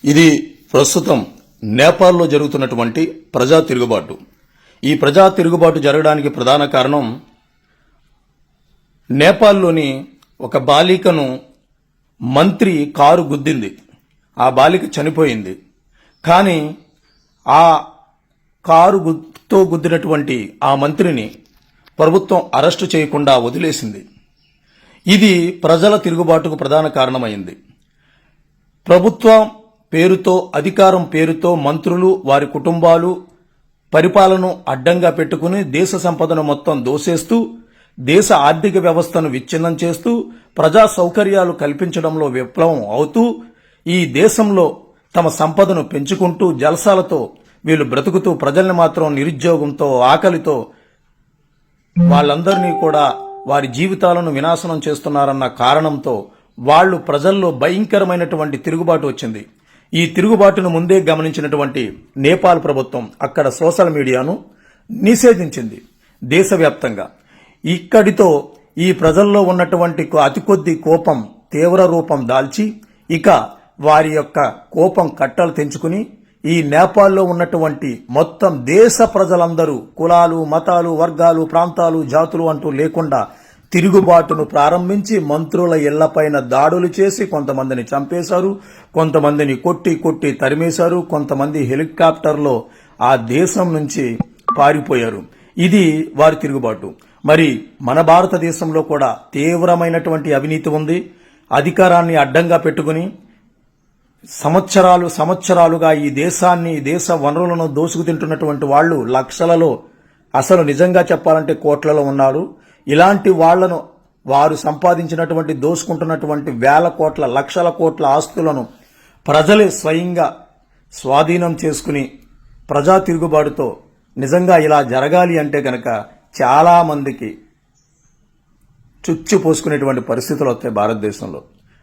ఇది ప్రస్తుతం నేపాల్లో జరుగుతున్నటువంటి ప్రజా తిరుగుబాటు. ఈ ప్రజా తిరుగుబాటు జరగడానికి ప్రధాన కారణం నేపాల్లోని ఒక బాలికను మంత్రి కారు గుద్దింది. ఆ బాలిక చనిపోయింది. కానీ ఆ కారుతో గుద్దినటువంటి ఆ మంత్రిని ప్రభుత్వం అరెస్టు చేయకుండా వదిలేసింది. ఇది ప్రజల తిరుగుబాటుకు ప్రధాన కారణమైంది. ప్రభుత్వం పేరుతో, అధికారం పేరుతో మంత్రులు, వారి కుటుంబాలు పరిపాలనను అడ్డంగా పెట్టుకుని దేశ సంపదను మొత్తం దోసేస్తూ, దేశ ఆర్థిక వ్యవస్థను విచ్ఛిన్నం చేస్తూ, ప్రజా సౌకర్యాలు కల్పించడంలో విప్లవం అవుతూ, ఈ దేశంలో తమ సంపదను పెంచుకుంటూ జల్సాలతో వీళ్ళు బ్రతుకుతూ ప్రజల్ని మాత్రం నిరుద్యోగంతో, ఆకలితో వాళ్ళందరినీ కూడా వారి జీవితాలను వినాశనం చేస్తున్నారన్న కారణంతో వాళ్ళు ప్రజల్లో భయంకరమైనటువంటి తిరుగుబాటు వచ్చింది. ఈ తిరుగుబాటును ముందే గమనించినటువంటి నేపాల్ ప్రభుత్వం అక్కడ సోషల్ మీడియాను నిషేధించింది దేశవ్యాప్తంగా. ఇక్కడితో ఈ ప్రజల్లో ఉన్నటువంటి అతి కొద్ది కోపం తీవ్ర రూపం దాల్చి ఇక వారి యొక్క కోపం కట్టలు తెంచుకుని ఈ నేపాల్లో ఉన్నటువంటి మొత్తం దేశ ప్రజలందరూ కులాలు, మతాలు, వర్గాలు, ప్రాంతాలు, జాతులు అంటూ లేకుండా తిరుగుబాటును ప్రారంభించి మంత్రుల ఇళ్లపైన దాడులు చేసి కొంతమందిని చంపేశారు, కొంతమందిని కొట్టి తరిమేశారు, కొంతమంది హెలికాప్టర్లో ఆ దేశం నుంచి పారిపోయారు. ఇది వారి తిరుగుబాటు. మరి మన భారతదేశంలో కూడా తీవ్రమైనటువంటి అవినీతి ఉంది. అధికారాన్ని అడ్డంగా పెట్టుకుని సంవత్సరాలుగా ఈ దేశాన్ని, దేశ వనరులను దోసుకు తింటున్నటువంటి వాళ్ళు లక్షలలో, అసలు నిజంగా చెప్పాలంటే కోట్లలో ఉన్నారు. ఇలాంటి వాళ్లను, వారు సంపాదించినటువంటి దోసుకుంటున్నటువంటి వేల కోట్ల, లక్షల కోట్ల ఆస్తులను ప్రజలే స్వయంగా స్వాధీనం చేసుకుని ప్రజా తిరుగుబాటుతో నిజంగా ఇలా జరగాలి అంటే గనక చాలా మందికి చుచ్చు పోసుకునేటువంటి పరిస్థితులు వస్తాయి భారతదేశంలో.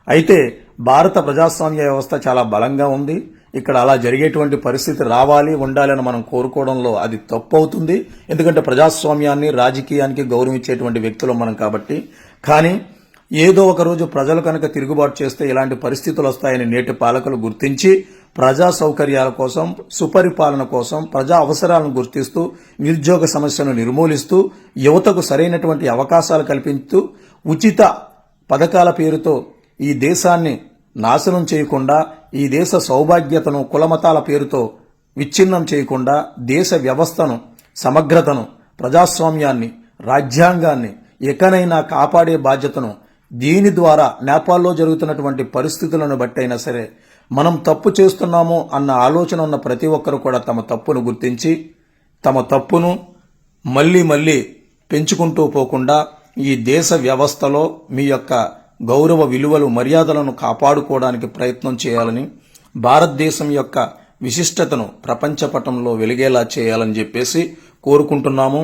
అయితే భారత ప్రజాస్వామ్య వ్యవస్థ చాలా బలంగా ఉంది. ఇక్కడ అలా జరిగేటువంటి పరిస్థితి రావాలి, ఉండాలని మనం కోరుకోవడంలో అది తప్పు అవుతుంది. ఎందుకంటే ప్రజాస్వామ్యాన్ని, రాజకీయానికి గౌరవించేటువంటి వ్యక్తులు మనం కాబట్టి. కానీ ఏదో ఒక రోజు ప్రజలు కనుక తిరుగుబాటు చేస్తే ఇలాంటి పరిస్థితులు వస్తాయని నేటి పాలకులు గుర్తించి ప్రజా సౌకర్యాల కోసం, సుపరిపాలన కోసం, ప్రజా అవసరాలను గుర్తిస్తూ, నిరుద్యోగ సమస్యను నిర్మూలిస్తూ, యువతకు సరైనటువంటి అవకాశాలు కల్పిస్తూ, ఉచిత పథకాల పేరుతో ఈ దేశాన్ని నాశనం చేయకుండా, ఈ దేశ సౌభాగ్యతను కులమతాల పేరుతో విచ్ఛిన్నం చేయకుండా, దేశ వ్యవస్థను, సమగ్రతను, ప్రజాస్వామ్యాన్ని, రాజ్యాంగాన్ని ఎకనైనా కాపాడే బాధ్యతను దీని ద్వారా నేపాల్లో జరుగుతున్నటువంటి పరిస్థితులను బట్టైనా సరే మనం తప్పు చేస్తున్నాము అన్న ఆలోచన ఉన్న ప్రతి ఒక్కరు కూడా తమ తప్పును గుర్తించి తమ తప్పును మళ్లీ పెంచుకుంటూ పోకుండా ఈ దేశ వ్యవస్థలో మీ యొక్క గౌరవ విలువలు, మర్యాదలను కాపాడుకోవడానికి ప్రయత్నం చేయాలని, భారతదేశం యొక్క విశిష్టతను ప్రపంచపటంలో వెలిగేలా చేయాలని చెప్పేసి కోరుకుంటున్నాము.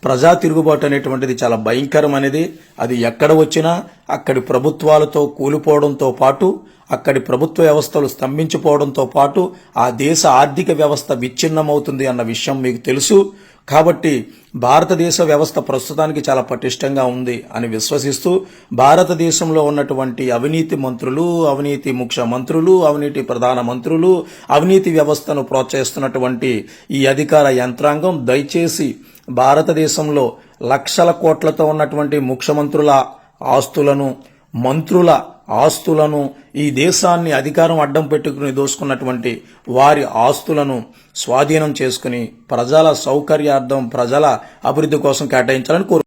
ప్రజా తిరుగుబాటు అనేటువంటిది చాలా భయంకరమైనది. అది ఎక్కడ వచ్చినా అక్కడి ప్రభుత్వాలతో కూలిపోవడంతో పాటు, అక్కడి ప్రభుత్వ వ్యవస్థలు స్తంభించిపోవడంతో పాటు ఆ దేశ ఆర్థిక వ్యవస్థ విచ్ఛిన్నమవుతుంది అన్న విషయం మీకు తెలుసు. కాబట్టి భారతదేశ వ్యవస్థ ప్రస్తుతానికి చాలా పటిష్టంగా ఉంది అని విశ్వసిస్తూ, భారతదేశంలో ఉన్నటువంటి అవినీతి మంత్రులు, అవినీతి ముఖ్యమంత్రులు, అవినీతి ప్రధాన మంత్రులు, అవినీతి వ్యవస్థను ప్రోత్సహిస్తున్నటువంటి ఈ అధికార యంత్రాంగం దయచేసి భారతదేశంలో లక్షల కోట్లతో ఉన్నటువంటి ముఖ్యమంత్రుల ఆస్తులను, మంత్రుల ఆస్తులను, ఈ దేశాన్ని అధికారం అడ్డం పెట్టుకుని దోసుకున్నటువంటి వారి ఆస్తులను స్వాధీనం చేసుకుని ప్రజల సౌకర్యార్థం, ప్రజల అభివృద్ధి కోసం కేటాయించాలని కోరు